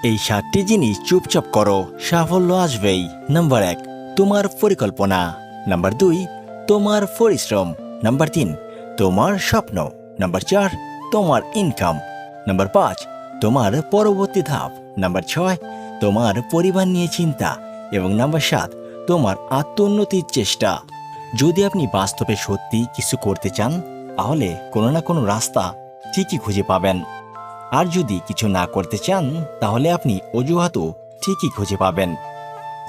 এই 7টি জিনিস চুপচাপ করো, সাফল্য আসবেই। নাম্বার 1, তোমার পরিকল্পনা। নাম্বার 2, তোমার পরিশ্রম। নাম্বার 3, তোমার স্বপ্ন। নাম্বার 4, তোমার ইনকাম। নাম্বার 5, তোমার পরবর্তী ধাপ। নাম্বার 6, তোমার পরিবার নিয়ে চিন্তা। এবং নাম্বার 7, তোমার আত্মোন্নতির চেষ্টা। যদি আপনি বাস্তবে সত্যি কিছু করতে চান, তাহলে কোনো না কোনো রাস্তা ঠিকই খুঁজে পাবেন। আর যদি কিছু না করতে চান, তাহলে আপনি অজুহাতও ঠিকই খুঁজে পাবেন।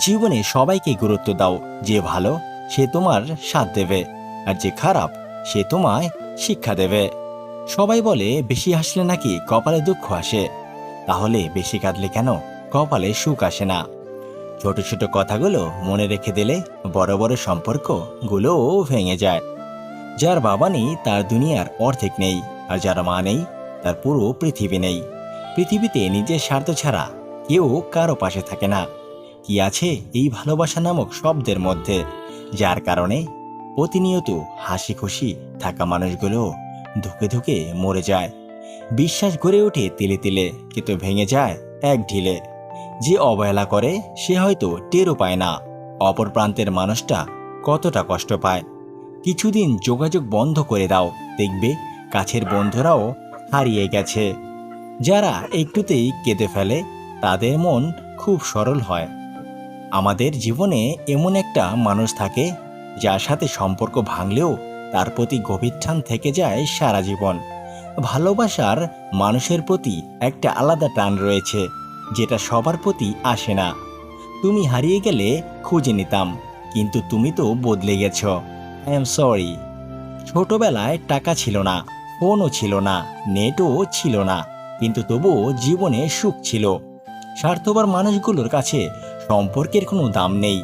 জীবনে সবাইকে গুরুত্ব দাও। যে ভালো সে তোমার সাথ দেবে, আর যে খারাপ সে তোমায় শিক্ষা দেবে। সবাই বলে বেশি হাসলে নাকি কপালে দুঃখ আসে। তাহলে বেশি কাঁদলে কেন কপালে সুখ আসে না? ছোট ছোট কথাগুলো মনে রেখে দিলে বড় বড় সম্পর্কগুলোও ভেঙে যায়। যার বাবা নেই তার দুনিয়ার অর্ধেক নেই, আর যার মা নেই তার পুরো পৃথিবী নেই। পৃথিবীতে নিজের স্বার্থ ছাড়া কেউ কারো পাশে থাকে না। কি আছে এই ভালোবাসা নামক শব্দের মধ্যে, যার কারণে প্রতিনিয়ত হাসি খুশি থাকা মানুষগুলো ধুকে ধুকে মরে যায়। বিশ্বাস গড়ে ওঠে তিলে তিলে, কিন্তু ভেঙে যায় এক ঢিলে। যে অবহেলা করে সে হয়তো টেরও পায় না অপর প্রান্তের মানুষটা কতটা কষ্ট পায়। কিছুদিন যোগাযোগ বন্ধ করে দাও, দেখবে কাছের বন্ধুরাও হারিয়ে গেছে। যারা একটুতেই কেঁদে ফেলে তাদের মন খুব সরল হয়। আমাদের জীবনে এমন একটা মানুষ থাকে যার সাথে সম্পর্ক ভাঙলেও তার প্রতি গভীর টান থেকে যায় সারা জীবন। ভালোবাসার মানুষের প্রতি একটা আলাদা টান রয়েছে, যেটা সবার প্রতি আসে না। তুমি হারিয়ে গেলে খুঁজে নিতাম, কিন্তু তুমি তো বদলে গেছ। I am sorry. ছোটবেলায় টাকা ছিল না, ফোনও ছিল না, নেটও ছিল না, কিন্তু তবুও জীবনে সুখ ছিল। স্বার্থপর মানুষগুলোর কাছে সম্পর্কের কোনো দাম নেই।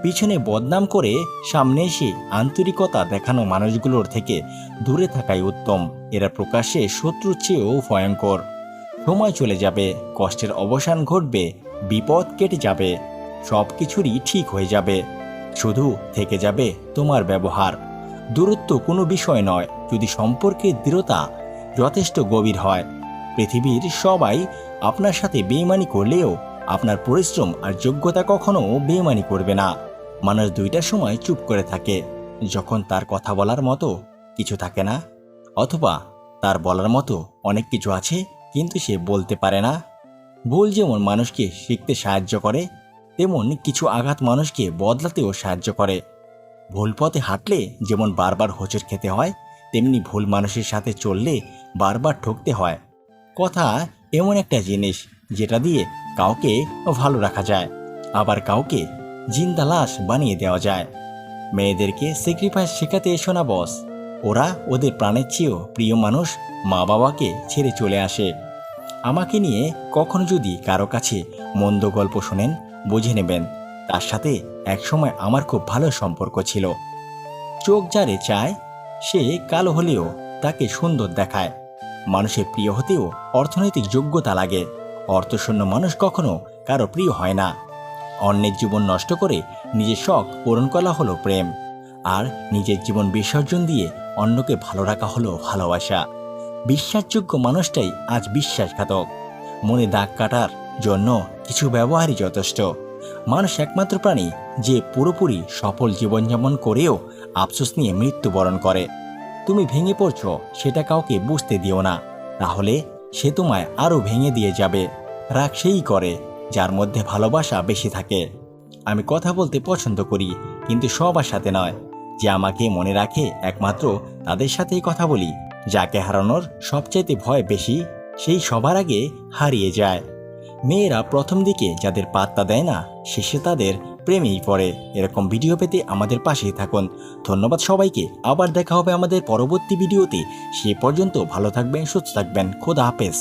পিছনে বদনাম করে সামনে এসে আন্তরিকতা দেখানো মানুষগুলোর থেকে দূরে থাকাই উত্তম। এরা প্রকাশ্যে শত্রুর চেয়েও ভয়ঙ্কর। সময় চলে যাবে, কষ্টের অবসান ঘটবে, বিপদ কেটে যাবে, সব কিছুরই ঠিক হয়ে যাবে। শুধু থেকে যাবে তোমার ব্যবহার। দূরত্ব কোনো বিষয় নয়, যদি সম্পর্কের দৃঢ়তা যথেষ্ট গভীর হয়। পৃথিবীর সবাই আপনার সাথে বেইমানি করলেও আপনার পরিশ্রম আর যোগ্যতা কখনো বেইমানি করবে না। মানুষ দুইটার সময় চুপ করে থাকে, যখন তার কথা বলার মতো কিছু থাকে না, অথবা তার বলার মতো অনেক কিছু আছে কিন্তু সে বলতে পারে না। ভুল যেমন মানুষকে শিখতে সাহায্য করে, তেমন কিছু আঘাত মানুষকে বদলাতেও সাহায্য করে। ভুল পথে হাঁটলে যেমন বারবার হোঁচট খেতে হয়, তেমনি ভুল মানুষের সাথে চললে বারবার ঠকতে হয়। কথা এমন একটা জিনিস যেটা দিয়ে কাউকে ভালো রাখা যায়, আবার কাউকে জিন্দা লাশ বানিয়ে দেওয়া যায়। মেয়েদেরকে স্যাক্রিফাইস শেখাতে এসো না বস। ওরা ওদের প্রাণের চেয়েও প্রিয় মানুষ মা বাবাকে ছেড়ে চলে আসে। আমাকে নিয়ে কখনো যদি কারো কাছে মন্দ গল্প শোনেন, বুঝে নেবেন তার সাথে একসময় আমার খুব ভালো সম্পর্ক ছিল। চোখ যারে চায় সে কালো হলেও তাকে সুন্দর দেখায়। মানুষের প্রিয় হতেও অর্থনৈতিক যোগ্যতা লাগে। অর্থশূন্য মানুষ কখনো কারো প্রিয় হয় না। অন্যের জীবন নষ্ট করে নিজের শখ পূরণ করা হলো প্রেম, আর নিজের জীবন বিসর্জন দিয়ে অন্যকে ভালো রাখা হলো ভালোবাসা। বিশ্বাসযোগ্য মানুষটাই আজ বিশ্বাসঘাতক। মনে দাগ কাটার জন্য কিছু ব্যবহারই যথেষ্ট। মানুষ একমাত্র প্রাণী যে পুরোপুরি সফল জীবনযাপন করেও আফসোস নিয়ে মৃত্যুবরণ করে। তুমি ভেঙে পড়ছো সেটা কাউকে বুঝতে দিও না, তাহলে সে তোমায় আরও ভেঙে দিয়ে যাবে। রাগ সেই করে যার মধ্যে ভালোবাসা বেশি থাকে। আমি কথা বলতে পছন্দ করি, কিন্তু সবার সাথে নয়। যে আমাকে মনে রাখে একমাত্র তাদের সাথেই কথা বলি। যাকে হারানোর সবচাইতে ভয় বেশি, সেই সবার আগে হারিয়ে যায়। মেয়েরা প্রথম দিকে যাদের পাত্তা দেয় না, শেষে তাদের প্রেমেই পড়ে। এরকম ভিডিও পেতে আমাদের পাশেই থাকুন। ধন্যবাদ সবাইকে। আবার দেখা হবে আমাদের পরবর্তী ভিডিওতে। সে পর্যন্ত ভালো থাকবেন, সুস্থ থাকবেন। খোদা হাফেজ।